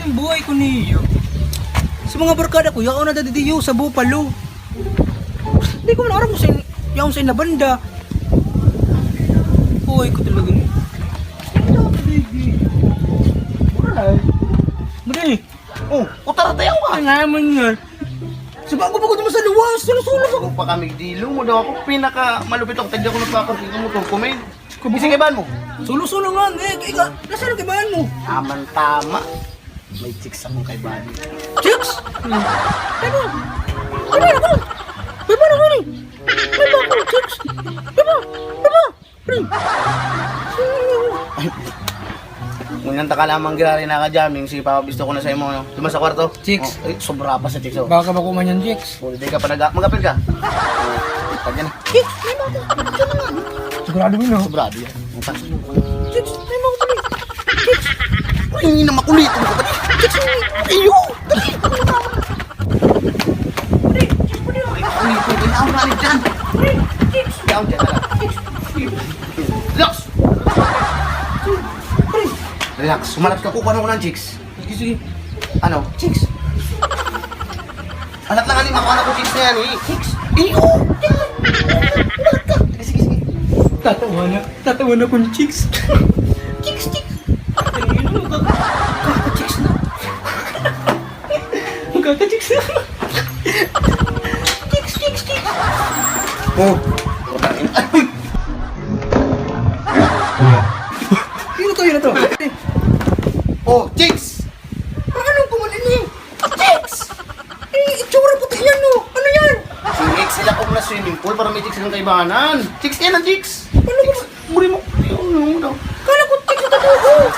yung buhay ko niyo. Sa mga barkada ko, yaon na dadidiyo sa Bupalo. Hindi ko man aram kung saan yaon sa inabanda. Buhay ko talaga niyo. Mali. Oh, utara tayo ka. Ang naman yan. Sa bago pa ko naman sa luwas, sinusulas ako. Kung pa kami dilo mo daw ako, pinaka malupit ako. Tagdi ako nagpakartigo mo itong kumain. Kasi kaibahan mo? Sulo-sulo nga, ika, nasaan ang kaibahan mo? Tama. May chicks akong kaibahan. Chicks? Ano? Ano ako? Kaibahan ako ni? Kaibahan ako, chicks? Pre? Ngunyan ta ka lamang ginari na ka-jamming, sige papabisto ko na sa imo, no? Tuma sa kwarto? Chicks. Oh, sobra pa sa chicks, oh. Baka ba kuman yan, chicks? Kung hindi ka pa mag-apil ka. Tagyan na. Chicks, may mga sigurado mo, no? Sobrado yan. Chicks, may mga tuloy. Chicks, Ay, hindi na makulit. chicks, Iyo! Pre, chicks, pre, Uy, pwede na ako malit dyan. chicks, Down dyan na lang. Relax! pre. Relax. Sumalat ka ko kung ano ng chicks. Sige. Ano? Chicks? Alat lang aning makuha na ko chicks na yan, eh. Chicks? Iyo! Umalat ka. Sige. Tatawa na kung chicks. Chicks. Ano, magkaka-chicks na. Magkaka-chicks na. Chicks. Oh! Ay! Yun na to. Oh, chicks! Anong kumanin eh? Chicks! Itsura puti yan, no? Ano yan? Chicks, sila ko na swimming pool para may chicks silang kaibahanan. Chicks yan ang chicks! Ano ba? Muri mo. Ayun, daw. Kala ko chicks na tatuho.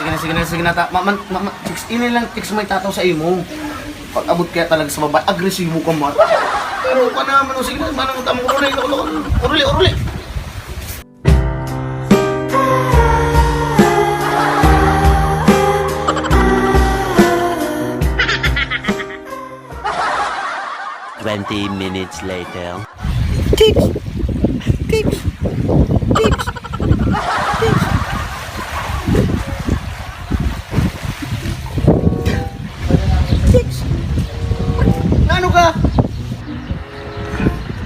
Sige na. Mama, chicks, ini lang chicks may tataw sa imo. Pag abot kaya talaga sa babae, agresibo ka mo. Ano ka naman? Sige na, manang tamo ko na. Uruli. Minutes later. Chicks. Ano ka?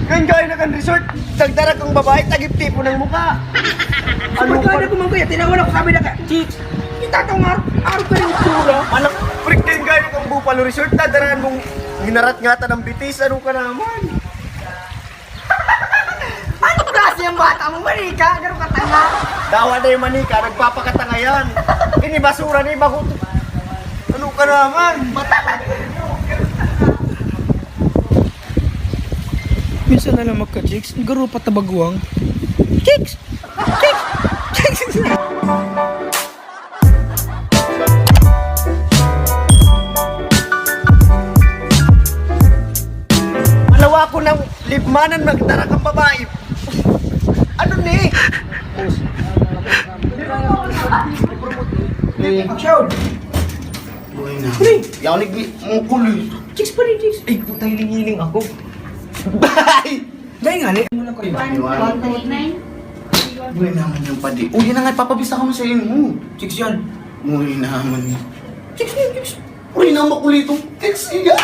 Gaya na kan resort, dagdara kang babae, tagip-tipo ng mukha. Ano ka na kumangkaya? Tinawan ako sabi na ka. Chicks. Itatong araw ka rin itsura. Anak, freak din gaya kang Bupalo Resort, dadarahan mong minarat-ngata ng bitis, ano ka naman? Ano klase yung bata mo, manika? Gano'n katanga? Dawa na yung manika, nagpapakatanga yan. Ini basura na iba. Ano ka naman? Minsan na lang magka-chicks. Garo pa tabaguang. Chicks! Malawa ko ng libmanan magdara kang babae. Ano ni? Action! Buhay na. Yaw mong kuloy. Chicks pa rin, chicks. Ay, putang hiling-hiling ako. Bye! Dahil nga, muna ko yun. 139. Buhay naman yung padi. Uy, yan na nga, ipapabisa ko na sa inyo. Chicks yan. Buhay naman. Chicks. Uy, na makulitong text yan.